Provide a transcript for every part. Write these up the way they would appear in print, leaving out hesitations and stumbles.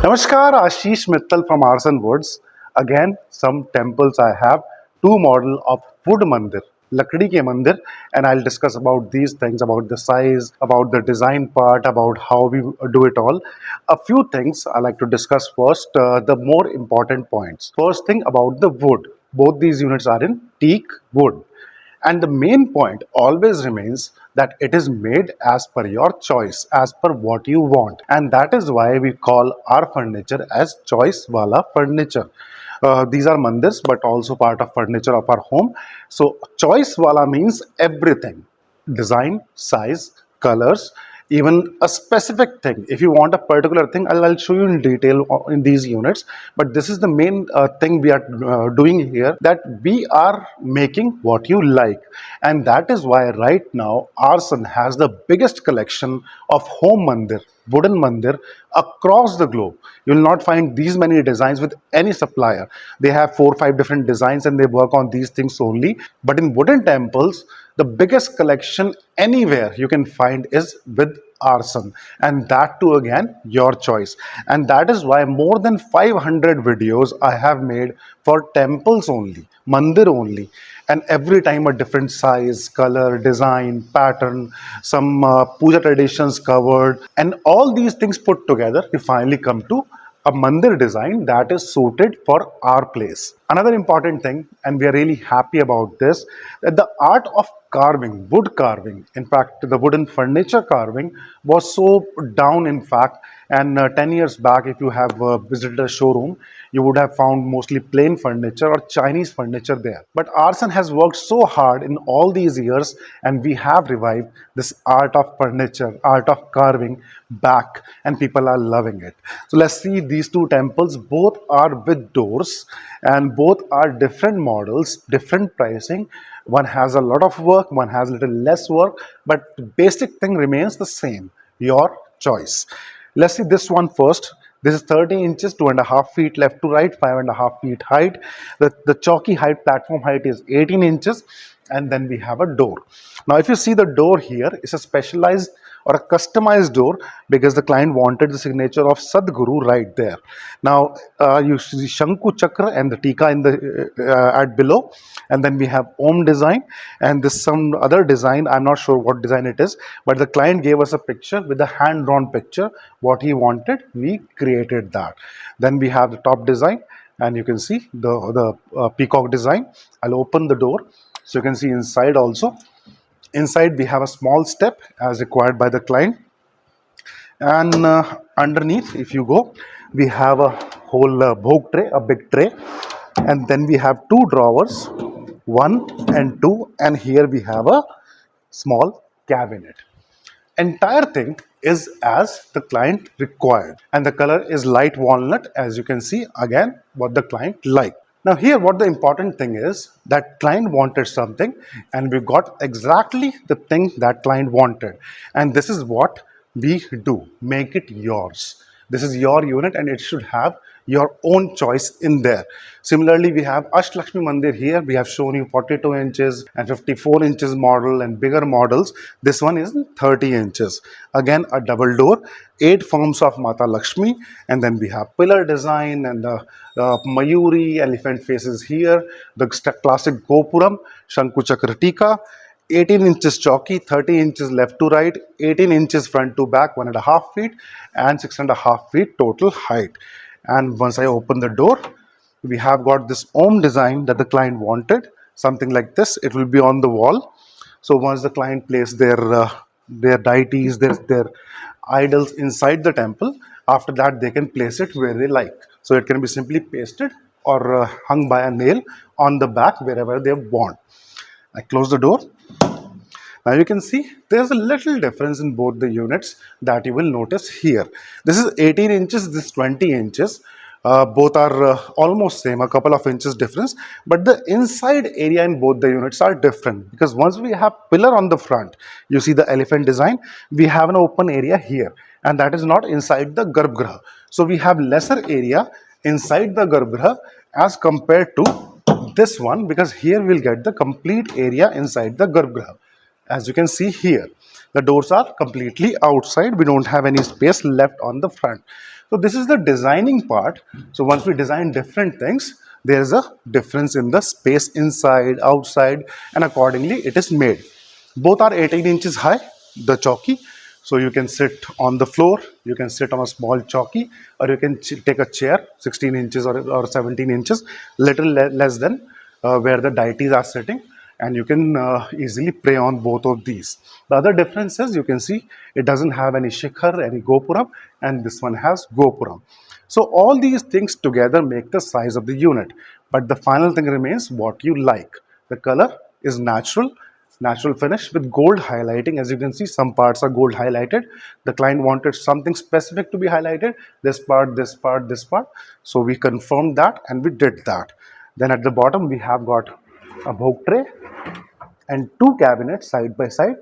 Namaskar, Ashish Mittal from Aarsun Woods. Again, some temples I have. Two model of wood mandir, lakdi ke mandir, and I'll discuss about these things, about the size, about the design part, about how we do it all. A few things I like to discuss first, the more important points. First thing about the wood. Both these units are in teak wood. And the main point always remains that it is made as per your choice, as per what you want. And that is why we call our furniture as choice wala furniture. These are mandirs, but also part of furniture of our home. So choice wala means everything: design, size, colors, even a specific thing. If you want a particular thing, I'll show you in detail in these units. But this is the main thing we are doing here, that we are making what you like. And that is why right now Aarsun has the biggest collection of home mandir, wooden mandir across the globe. You will not find these many designs with any supplier. They have 4 or 5 different designs and they work on these things only. But in wooden temples, the biggest collection anywhere you can find is with Aarsun, and that too again your choice. And that is why more than 500 videos I have made for temples only, mandir only, and every time a different size, color, design, pattern, some puja traditions covered, and all these things put together, we finally come to a mandir design that is suited for our place. Another important thing, and we are really happy about this, that the art of carving, wood carving, in fact, the wooden furniture carving was so down, in fact. And 10 years back, if you have visited a showroom, you would have found mostly plain furniture or Chinese furniture there. But Arson has worked so hard in all these years, and we have revived this art of furniture, art of carving back, and people are loving it. So let's see these two temples. Both are with doors, and both are different models, different pricing. One has a lot of work, one has a little less work, but the basic thing remains the same: your choice. Let's see this one first. This is 30 inches, 2.5 feet left to right, 5.5 feet height. The chalky height, platform height is 18 inches, and then we have a door. Now, if you see the door here, it's a specialized or a customized door because the client wanted the signature of Sadguru right there. Now, you see Shanku Chakra and the Tika in the at below, and then we have Om design, and this some other design. I'm not sure what design it is, but the client gave us a picture with a hand-drawn picture. What he wanted, we created that. Then we have the top design, and you can see the peacock design. I'll open the door so you can see inside also. Inside we have a small step as required by the client, and underneath, if you go, we have a whole bhog tray, a big tray, and then we have two drawers, one and two, and here we have a small cabinet. Entire thing is as the client required, and the color is light walnut, as you can see, again what the client liked. Now here what the important thing is, that client wanted something and we got exactly the thing that client wanted, and this is what we do: make it yours. This is your unit and it should have your own choice in there. Similarly, we have Ashtlakshmi Mandir here. We have shown you 42 inches and 54 inches model and bigger models. This one is 30 inches. Again, a double door, 8 forms of Mata Lakshmi, and then we have pillar design and the Mayuri elephant faces here, the classic Gopuram, Shanku Chakra Tika, 18 inches chalky, 30 inches left to right, 18 inches front to back, 1.5 feet, and 6.5 feet total height. And once I open the door, we have got this Om design that the client wanted, something like this. It will be on the wall. So once the client places their deities, their idols inside the temple, after that they can place it where they like. So it can be simply pasted or hung by a nail on the back wherever they want. I close the door. Now you can see there's a little difference in both the units that you will notice here. This is 18 inches, this is 20 inches. Both are almost same, a couple of inches difference, but the inside area in both the units are different, because once we have pillar on the front, you see the elephant design, we have an open area here, and that is not inside the garbhagriha. So we have lesser area inside the garbhagriha as compared to this one, because here we'll get the complete area inside the garbhagriha, as you can see here. The doors are completely outside. We don't have any space left on the front. So this is the designing part. So once we design different things, there is a difference in the space inside, outside, and accordingly it is made. Both are 18 inches high, the chowki. So you can sit on the floor, you can sit on a small chowki, or you can take a chair 16 inches or 17 inches, little less than where the deities are sitting, and you can easily pray on both of these. The other difference is you can see it doesn't have any shikhar, any gopuram, and this one has gopuram. So all these things together make the size of the unit. But the final thing remains what you like. The color is natural finish with gold highlighting. As you can see, some parts are gold highlighted. The client wanted something specific to be highlighted, this part, this part, this part. So we confirmed that and we did that. Then at the bottom we have got a bhog tray and two cabinets side by side,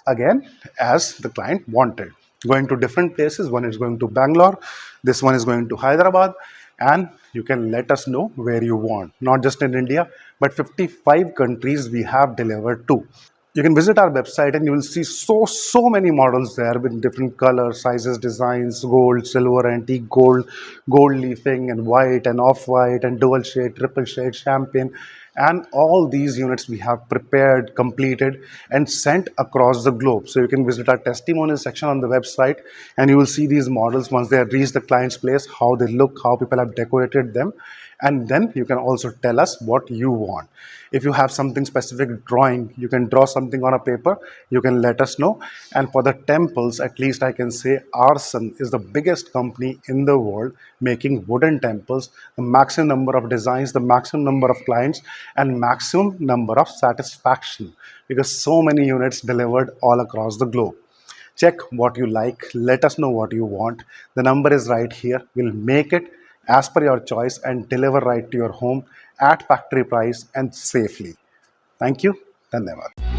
again as the client wanted. Going to different places. One is going to Bangalore, this one is going to Hyderabad, and you can let us know where you want. Not just in India, but 55 countries we have delivered to. You can visit our website and you will see so many models there with different colors, sizes, designs, gold, silver, antique gold, gold leafing, and white and off-white and dual shade, triple shade, champagne, and all these units we have prepared, completed, and sent across the globe. So you can visit our testimonial section on the website and you will see these models once they have reached the client's place, how they look, how people have decorated them, and then you can also tell us what you want. If you have something specific drawing, you can draw something on a paper, you can let us know. And for the temples, at least I can say Aarsun is the biggest company in the world making wooden temples. The maximum number of designs, the maximum number of clients, and maximum number of satisfaction, because so many units delivered all across the globe. Check what you like, let us know what you want. The number is right here. We'll make it as per your choice and deliver right to your home at factory price and safely. Thank you. Dhanyavad.